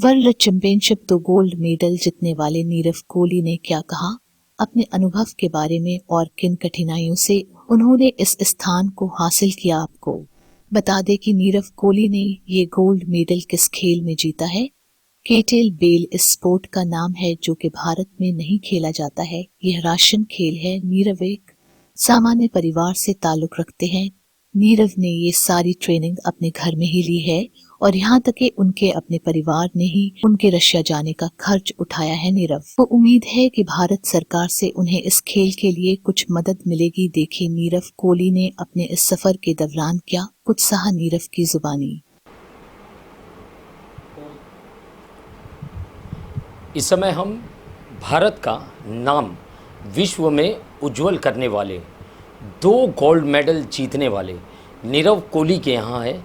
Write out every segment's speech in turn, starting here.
World championship 2 gold medal जीतने वाले नीरव कोहली ने क्या कहा, अपने अनुभव के बारे में और किन कठिनाइयों से उन्होंने इस स्थान को हासिल किया। आपको बता दें कि नीरव कोहली ने ये गोल्ड मेडल किस खेल में जीता है। केटल बेल इस स्पोर्ट का नाम है जो कि भारत में नहीं खेला जाता है। यह राष्ट्रीय खेल है। नीरव एक सामान्य परिवार से ताल्लुक रखते हैं। नीरव ने ये सारी ट्रेनिंग अपने घर में ही ली है और यहाँ तक कि उनके अपने परिवार ने ही उनके रशिया जाने का खर्च उठाया है। नीरव को उम्मीद है कि भारत सरकार से उन्हें इस खेल के लिए कुछ मदद मिलेगी। देखिए नीरव कोहली ने अपने इस सफर के दौरान क्या कुछ सहा। नीरव की जुबानी। इस समय हम भारत का नाम विश्व में उज्जवल करने वाले 2 गोल्ड मेडल जीतने वाले नीरव कोहली के यहाँ है।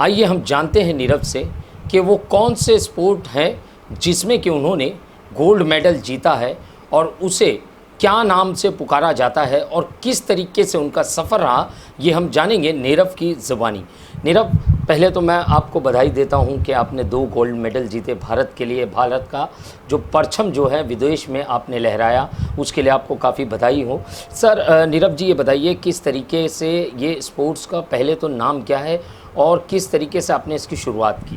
आइए हम जानते हैं नीरव से कि वो कौन से स्पोर्ट हैं जिसमें कि उन्होंने गोल्ड मेडल जीता है और उसे क्या नाम से पुकारा जाता है और किस तरीके से उनका सफ़र रहा, ये हम जानेंगे नीरव की ज़ुबानी। नीरव, पहले तो मैं आपको बधाई देता हूं कि आपने 2 गोल्ड मेडल जीते भारत के लिए। भारत का जो परचम जो है विदेश में आपने लहराया, उसके लिए आपको काफ़ी बधाई हो। सर नीरव जी, ये बताइए किस तरीके से ये स्पोर्ट्स का पहले तो नाम क्या है और किस तरीके से आपने इसकी शुरुआत की।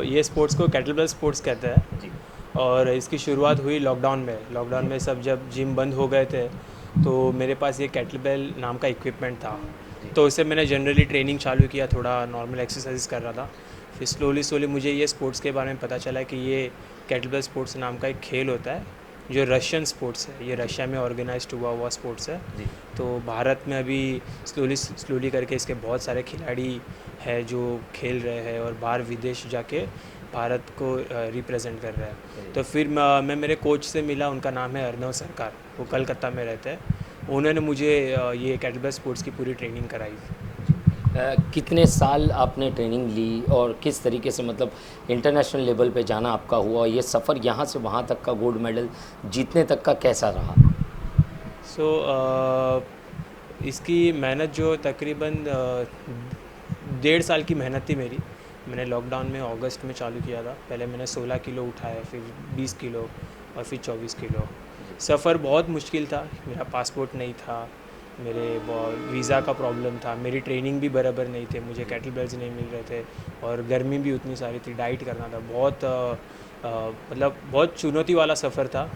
ये स्पोर्ट्स को केटलबेल स्पोर्ट्स कहते हैं जी। और इसकी शुरुआत हुई लॉकडाउन में सब जब जिम बंद हो गए थे तो मेरे पास ये केटलबेल नाम का इक्विपमेंट था, तो उससे मैंने जनरली ट्रेनिंग चालू किया, थोड़ा नॉर्मल एक्सरसाइज कर रहा था। फिर स्लोली मुझे ये स्पोर्ट्स के बारे में पता चला कि ये केटलबेल स्पोर्ट्स नाम का एक खेल होता है जो रशियन स्पोर्ट्स है। ये रशिया में ऑर्गेनाइज्ड हुआ स्पोर्ट्स है। तो भारत में अभी स्लोली करके इसके बहुत सारे खिलाड़ी हैं जो खेल रहे हैं और बाहर विदेश जाके भारत को रिप्रेजेंट कर रहे हैं। तो फिर मैं मेरे कोच से मिला, उनका नाम है अर्नव सरकार, वो कलकत्ता में रहते हैं। उन्होंने मुझे ये केटलबेल स्पोर्ट्स की पूरी ट्रेनिंग कराई। कितने साल आपने ट्रेनिंग ली और किस तरीके से मतलब इंटरनेशनल लेवल पे जाना आपका हुआ, ये सफ़र यहाँ से वहाँ तक का गोल्ड मेडल जीतने तक का कैसा रहा? इसकी मेहनत जो तकरीबन 1.5 साल की मेहनत थी मेरी। मैंने लॉकडाउन में अगस्त में चालू किया था। पहले मैंने 16 किलो उठाया, फिर 20 किलो और फिर 24 किलो। सफ़र बहुत मुश्किल था। मेरा पासपोर्ट नहीं था, मेरे वीज़ा का प्रॉब्लम था, मेरी ट्रेनिंग भी बराबर नहीं थे, मुझे केटलबेल्स नहीं मिल रहे थे और गर्मी भी उतनी सारी थी, डाइट करना था। मतलब बहुत चुनौती वाला सफ़र था।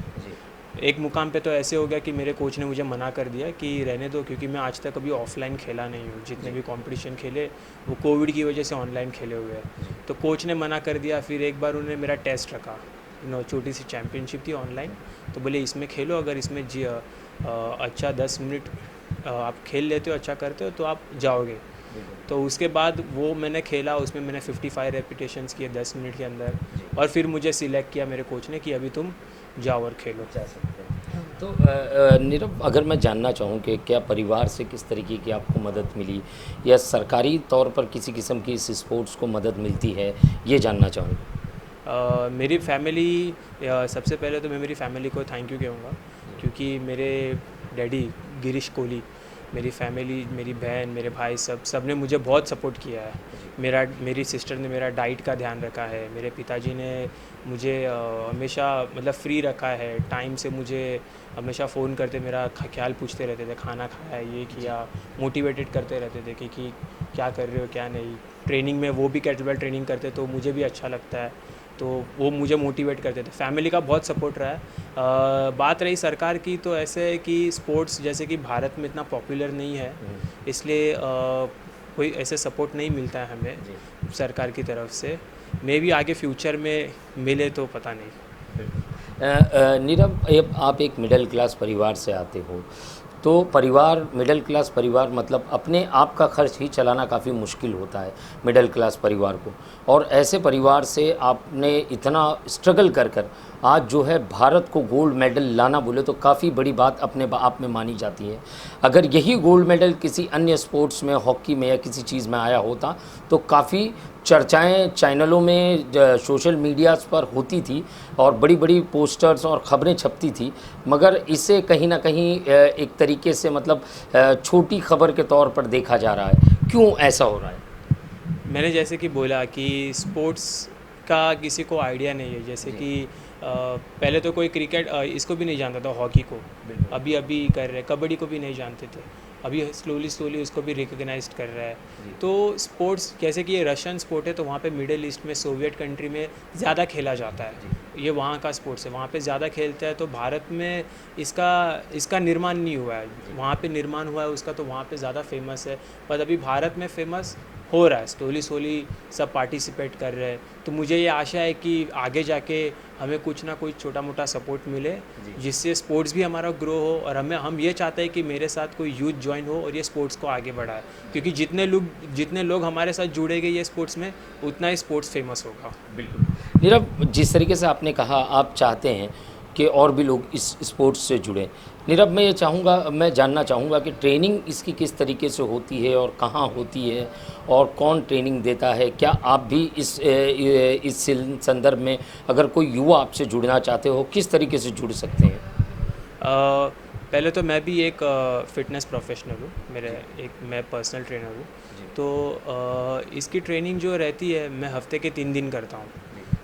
एक मुकाम पे तो ऐसे हो गया कि मेरे कोच ने मुझे मना कर दिया कि रहने दो, क्योंकि मैं आज तक कभी ऑफलाइन खेला नहीं हूँ। जितने भी कंपटीशन खेले वो कोविड की वजह से ऑनलाइन खेले हुए हैं। तो कोच ने मना कर दिया। फिर एक बार उन्होंने मेरा टेस्ट रखा, छोटी सी चैम्पियनशिप थी ऑनलाइन, तो बोले इसमें खेलो, अगर इसमें अच्छा 10 मिनट आप खेल लेते हो, अच्छा करते हो तो आप जाओगे। तो उसके बाद वो मैंने खेला, उसमें मैंने 55 रेपिटेशंस किए 10 मिनट के अंदर, और फिर मुझे सिलेक्ट किया मेरे कोच ने कि अभी तुम जाओ और खेलो। जा सकते हैं। तो नीरव, अगर मैं जानना चाहूँ कि क्या परिवार से किस तरीके की आपको मदद मिली या सरकारी तौर पर किसी किस्म की इस स्पोर्ट्स को मदद मिलती है, ये जानना चाहूँगा। मेरी फैमिली, सबसे पहले तो मैं मेरी फैमिली को थैंक यू कहूँगा, क्योंकि मेरे डैडी गिरीश कोहली, मेरी फैमिली, मेरी बहन, मेरे भाई, सब ने मुझे बहुत सपोर्ट किया है। मेरी सिस्टर ने मेरा डाइट का ध्यान रखा है। मेरे पिताजी ने मुझे हमेशा मतलब फ्री रखा है। टाइम से मुझे हमेशा फ़ोन करते, मेरा ख्याल पूछते रहते थे, खाना खाया, ये किया, मोटिवेटेड करते रहते थे कि क्या कर रहे हो क्या नहीं। ट्रेनिंग में वो भी केटलबेल ट्रेनिंग करते तो मुझे भी अच्छा लगता है, तो वो मुझे मोटिवेट करते थे। फैमिली का बहुत सपोर्ट रहा है। बात रही सरकार की, तो ऐसे है कि स्पोर्ट्स जैसे कि भारत में इतना पॉपुलर नहीं है, इसलिए कोई ऐसे सपोर्ट नहीं मिलता है हमें सरकार की तरफ से। मे भी आगे फ्यूचर में मिले तो पता नहीं। नीरव, आप एक मिडिल क्लास परिवार से आते हो, तो परिवार, मिडिल क्लास परिवार मतलब अपने आप का खर्च ही चलाना काफ़ी मुश्किल होता है मिडिल क्लास परिवार को, और ऐसे परिवार से आपने इतना स्ट्रगल कर आज जो है भारत को गोल्ड मेडल लाना बोले तो काफ़ी बड़ी बात अपने आप में मानी जाती है। अगर यही गोल्ड मेडल किसी अन्य स्पोर्ट्स में, हॉकी में या किसी चीज़ में आया होता तो काफ़ी चर्चाएं चैनलों में, सोशल मीडियाज़ पर होती थी और बड़ी बड़ी पोस्टर्स और ख़बरें छपती थी, मगर इसे कहीं ना कहीं एक तरीके से मतलब छोटी खबर के तौर पर देखा जा रहा है। क्यों ऐसा हो रहा है? मैंने जैसे कि बोला कि स्पोर्ट्स इसका किसी को आइडिया नहीं है। जैसे कि पहले तो कोई क्रिकेट इसको भी नहीं जानता था, हॉकी को अभी अभी कर रहे, कबड्डी को भी नहीं जानते थे, अभी स्लोली उसको भी रिकग्नाइज कर रहा है। तो स्पोर्ट्स जैसे कि ये रशियन स्पोर्ट है, तो वहाँ पे मिडिल ईस्ट में, सोवियत कंट्री में ज़्यादा खेला जाता है, ये वहाँ का स्पोर्ट्स है, वहाँ पे ज़्यादा खेलते हैं। तो भारत में इसका निर्माण नहीं हुआ है, वहाँ पे निर्माण हुआ है उसका, तो वहाँ पे ज़्यादा फेमस है। पर अभी भारत में फेमस हो रहा है, स्लोली सब पार्टिसिपेट कर रहे हैं। तो मुझे ये आशा है कि आगे जाके हमें कुछ ना कुछ छोटा मोटा सपोर्ट मिले, जिससे स्पोर्ट्स भी हमारा ग्रो हो। और हम ये चाहते हैं कि मेरे साथ कोई यूथ ज्वाइन हो और ये स्पोर्ट्स को आगे बढ़ाए, क्योंकि जितने लोग हमारे साथ जुड़ेंगे ये स्पोर्ट्स में, उतना ही स्पोर्ट्स फेमस होगा। बिल्कुल नीरव, जिस तरीके से आपने कहा आप चाहते हैं कि और भी लोग इस स्पोर्ट्स से जुड़ें, नीरव मैं जानना चाहूँगा कि ट्रेनिंग इसकी किस तरीके से होती है और कहाँ होती है और कौन ट्रेनिंग देता है? क्या आप भी इस संदर्भ में अगर कोई युवा आपसे जुड़ना चाहते हो, किस तरीके से जुड़ सकते हैं? पहले तो मैं भी एक फ़िटनेस प्रोफेशनल हूँ, मैं पर्सनल ट्रेनर हूँ। तो इसकी ट्रेनिंग जो रहती है, मैं हफ्ते के 3 दिन करता हूँ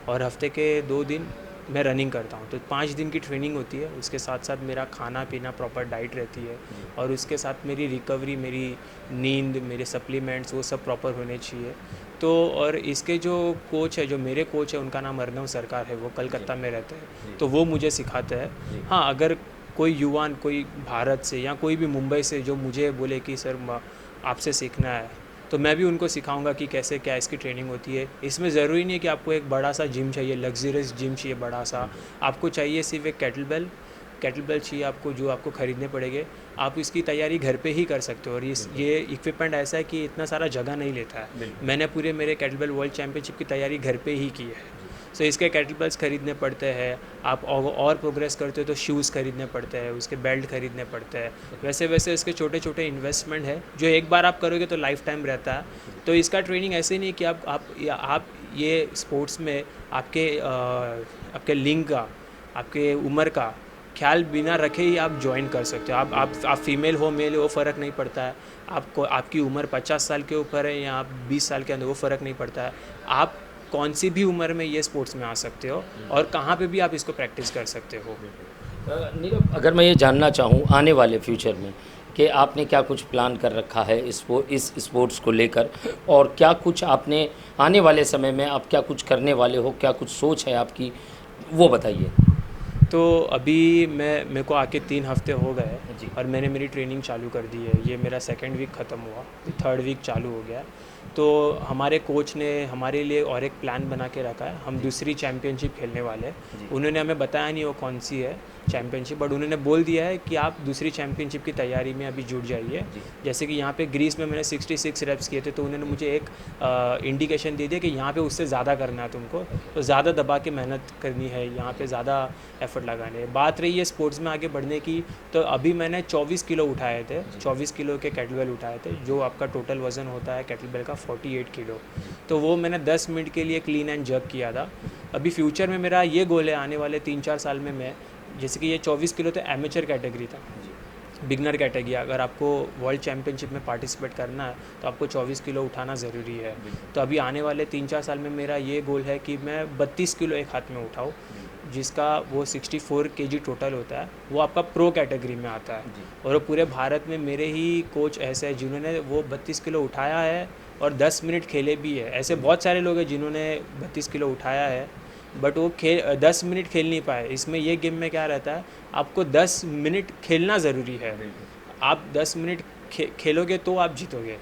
और हफ्ते के 2 दिन मैं रनिंग करता हूँ। तो 5 दिन की ट्रेनिंग होती है, उसके साथ साथ मेरा खाना पीना प्रॉपर डाइट रहती है, और उसके साथ मेरी रिकवरी, मेरी नींद, मेरे सप्लीमेंट्स, वो सब प्रॉपर होने चाहिए। तो और इसके जो कोच है, जो मेरे कोच है, उनका नाम अर्नव सरकार है, वो कलकत्ता में रहते हैं, तो वो मुझे सिखाते हैं। हाँ, अगर कोई युवान, कोई भारत से या कोई भी मुंबई से जो मुझे बोले कि सर आपसे सीखना है, तो मैं भी उनको सिखाऊंगा कि कैसे क्या इसकी ट्रेनिंग होती है। इसमें ज़रूरी नहीं है कि आपको एक बड़ा सा जिम चाहिए, लग्जरियस जिम चाहिए बड़ा सा, आपको चाहिए सिर्फ एक केटलबेल चाहिए आपको, जो आपको ख़रीदने पड़ेंगे। आप इसकी तैयारी घर पे ही कर सकते हो, और ये इक्विपमेंट ऐसा है कि इतना सारा जगह नहीं लेता है। मैंने पूरे मेरे केटलबेल वर्ल्ड चैम्पियनशिप की तैयारी घर पे ही की है। सो इसके केटलबेल्स खरीदने पड़ते हैं, आप और प्रोग्रेस करते हो तो शूज़ खरीदने पड़ते हैं, उसके बेल्ट खरीदने पड़ते हैं। वैसे इसके छोटे छोटे इन्वेस्टमेंट है, जो एक बार आप करोगे तो लाइफ टाइम रहता है। तो इसका ट्रेनिंग ऐसे नहीं कि आप ये स्पोर्ट्स में आपके लिंग का, आपके उम्र का ख्याल बिना रखे ही आप ज्वाइन कर सकते हो। आप फीमेल हो मेल हो, वो फ़र्क नहीं पड़ता है। आपको आपकी उम्र 50 साल के ऊपर है या आप 20 साल के अंदर, वो फ़र्क नहीं पड़ता है। आप कौन सी भी उम्र में ये स्पोर्ट्स में आ सकते हो और कहाँ पे भी आप इसको प्रैक्टिस कर सकते हो। नीरव, अगर मैं ये जानना चाहूँ आने वाले फ्यूचर में कि आपने क्या कुछ प्लान कर रखा है इस स्पोर्ट्स को लेकर, और क्या कुछ आपने आने वाले समय में आप क्या कुछ करने वाले हो, क्या कुछ सोच है आपकी, वो बताइए। तो अभी मेरे को आके 3 हफ्ते हो गए और मैंने मेरी ट्रेनिंग चालू कर दी है। ये मेरा 2nd वीक ख़त्म हुआ, 3rd वीक चालू हो गया। तो हमारे कोच ने हमारे लिए और एक प्लान बना के रखा है, हम दूसरी चैम्पियनशिप खेलने वाले हैं। उन्होंने हमें बताया नहीं वो कौन सी है चैम्पियनशिप, बट उन्होंने बोल दिया है कि आप दूसरी चैम्पियनशिप की तैयारी में अभी जुट जाइए। जैसे कि यहाँ पे ग्रीस में मैंने 66 रेप्स किए थे, तो उन्होंने मुझे एक इंडिकेशन दे दिया कि यहाँ पे उससे ज़्यादा करना है तुमको, तो ज़्यादा दबा के मेहनत करनी है, यहाँ पे ज़्यादा एफर्ट लगाने है। बात रही है स्पोर्ट्स में आगे बढ़ने की, तो अभी मैंने 24 किलो उठाए थे, 24 किलो के केटलबेल उठाए थे, जो आपका टोटल वज़न होता है केटलबेल का 48 किलो। तो वो मैंने 10 मिनट के लिए क्लीन एंड जर्क किया था। अभी फ्यूचर में मेरा ये गोल है, आने वाले 3-4 साल में मैं, जैसे कि ये 24 किलो तो एमेचर कैटेगरी था, बिगनर कैटेगरी। अगर आपको वर्ल्ड चैम्पियनशिप में पार्टिसिपेट करना है तो आपको 24 किलो उठाना ज़रूरी है। तो अभी आने वाले 3-4 साल में मेरा ये गोल है कि मैं 32 किलो एक हाथ में उठाऊँ, जिसका वो 64 kg टोटल होता है, वो आपका प्रो कैटेगरी में आता है। और वो पूरे भारत में मेरे ही कोच ऐसे हैं जिन्होंने वो 32 किलो उठाया है और 10 मिनट खेले भी है। ऐसे बहुत सारे लोग हैं जिन्होंने 32 किलो उठाया है, बट वो 10 मिनट खेल नहीं पाए। इसमें ये गेम में क्या रहता है, आपको 10 मिनट खेलना ज़रूरी है। आप 10 मिनट खेलोगे तो आप जीतोगे,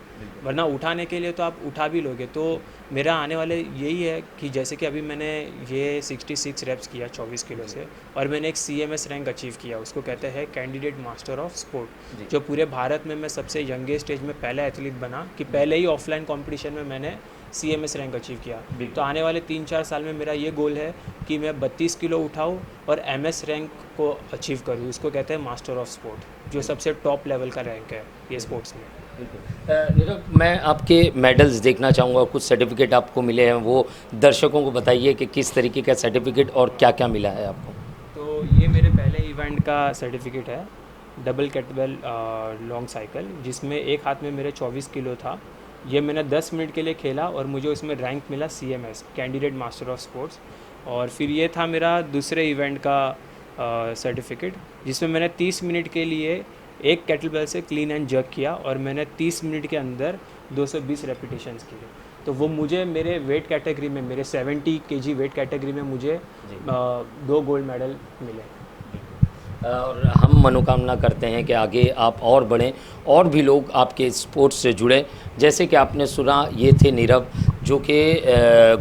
वरना उठाने के लिए तो आप उठा भी लोगे। तो मेरा आने वाले यही है कि जैसे कि अभी मैंने ये 66 रेप्स किया 24 किलो से, और मैंने एक CMS रैंक अचीव किया, उसको कहते हैं कैंडिडेट मास्टर ऑफ स्पोर्ट, जो पूरे भारत में मैं सबसे यंगेस्ट एज में पहला एथलीट बना, कि पहले ही ऑफलाइन कंपटीशन में मैंने CMS रैंक अचीव किया। तो आने वाले 3-4 साल में मेरा ये गोल है कि मैं 32 किलो उठाऊँ और MS रैंक को अचीव करूँ, उसको कहते हैं मास्टर ऑफ स्पोर्ट, जो सबसे टॉप लेवल का रैंक है ये स्पोर्ट्स में। नीरव, मैं आपके मेडल्स देखना चाहूँगा, कुछ सर्टिफिकेट आपको मिले हैं, वो दर्शकों को बताइए कि किस तरीके का सर्टिफिकेट और क्या क्या मिला है आपको। तो ये मेरे पहले इवेंट का सर्टिफिकेट है, डबल केटलबेल लॉन्ग साइकिल, जिसमें एक हाथ में मेरे 24 किलो था ये मैंने 10 मिनट के लिए खेला और मुझे उसमें रैंक मिला CMS, candidate master of sports. और फिर ये था मेरा दूसरे इवेंट का सर्टिफिकेट, जिसमें मैंने 30 मिनट के लिए एक केटलबेल से क्लीन एंड जर्क किया और मैंने 30 मिनट के अंदर 220 रेपिटेशंस किए। तो वो मुझे मेरे वेट कैटेगरी में, मेरे 70 kg वेट कैटेगरी में मुझे 2 गोल्ड मेडल मिले। और हम मनोकामना करते हैं कि आगे आप और बढ़ें और भी लोग आपके स्पोर्ट्स से जुड़ें। जैसे कि आपने सुना, ये थे नीरव, जो कि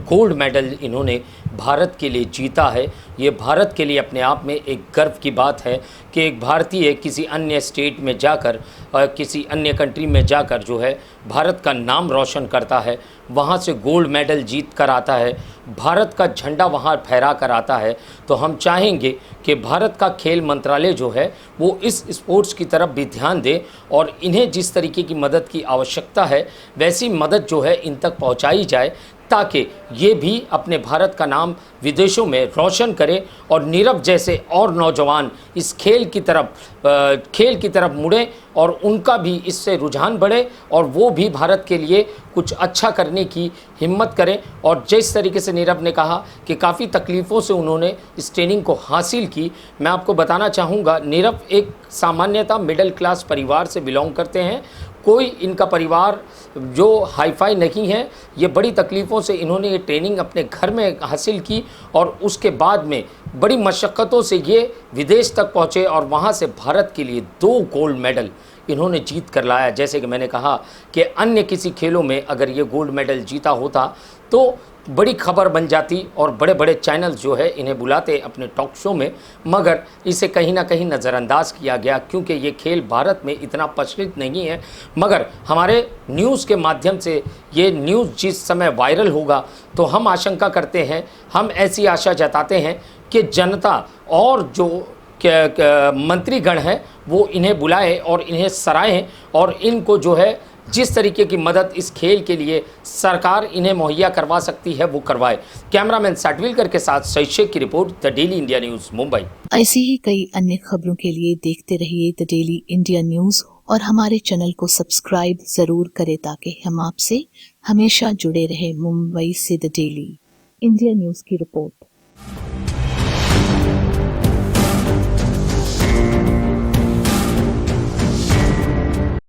गोल्ड मेडल इन्होंने भारत के लिए जीता है। ये भारत के लिए अपने आप में एक गर्व की बात है कि एक भारतीय किसी अन्य स्टेट में जाकर, किसी अन्य कंट्री में जाकर जो है भारत का नाम रोशन करता है, वहाँ से गोल्ड मेडल जीत कर आता है, भारत का झंडा वहाँ फहरा कर आता है। तो हम चाहेंगे कि भारत का खेल मंत्रालय जो है वो इस स्पोर्ट्स की तरफ भी ध्यान दे और इन्हें जिस तरीके की मदद की आवश्यकता है वैसी मदद जो है इन तक पहुँचाई जाए, ताकि ये भी अपने भारत का नाम विदेशों में रोशन करें और नीरव जैसे और नौजवान इस खेल की तरफ मुड़ें और उनका भी इससे रुझान बढ़े और वो भी भारत के लिए कुछ अच्छा करने की हिम्मत करें। और जिस तरीके से नीरव ने कहा कि काफ़ी तकलीफ़ों से उन्होंने इस ट्रेनिंग को हासिल की, मैं आपको बताना चाहूँगा, नीरव एक सामान्यतः मिडिल क्लास परिवार से बिलोंग करते हैं। कोई इनका परिवार जो हाईफाई नहीं है। ये बड़ी तकलीफ़ों से इन्होंने ये ट्रेनिंग अपने घर में हासिल की और उसके बाद में बड़ी मशक्क़तों से ये विदेश तक पहुँचे और वहाँ से भारत के लिए 2 गोल्ड मेडल इन्होंने जीत कर लाया। जैसे कि मैंने कहा कि अन्य किसी खेलों में अगर ये गोल्ड मेडल जीता होता तो बड़ी खबर बन जाती और बड़े बड़े चैनल्स जो है इन्हें बुलाते अपने टॉक शो में, मगर इसे कहीं ना कहीं नज़रअंदाज किया गया क्योंकि ये खेल भारत में इतना प्रचलित नहीं है। मगर हमारे न्यूज़ के माध्यम से ये न्यूज़ जिस समय वायरल होगा तो हम आशंका करते हैं, हम ऐसी आशा जताते हैं कि जनता और जो मंत्रीगण हैं वो इन्हें बुलाएं और इन्हें सराहें और इनको जो है जिस तरीके की मदद इस खेल के लिए सरकार इन्हें मुहैया करवा सकती है वो करवाए। कैमरामैन साटविलकर के साथ सईद शेख की report, the daily India news, Mumbai. ऐसी ही कई अन्य खबरों के लिए देखते रहिए द डेली इंडिया न्यूज़ और हमारे चैनल को सब्सक्राइब जरूर करें ताकि हम आपसे हमेशा जुड़े रहे। मुंबई से द डेली इंडिया न्यूज़ की रिपोर्ट।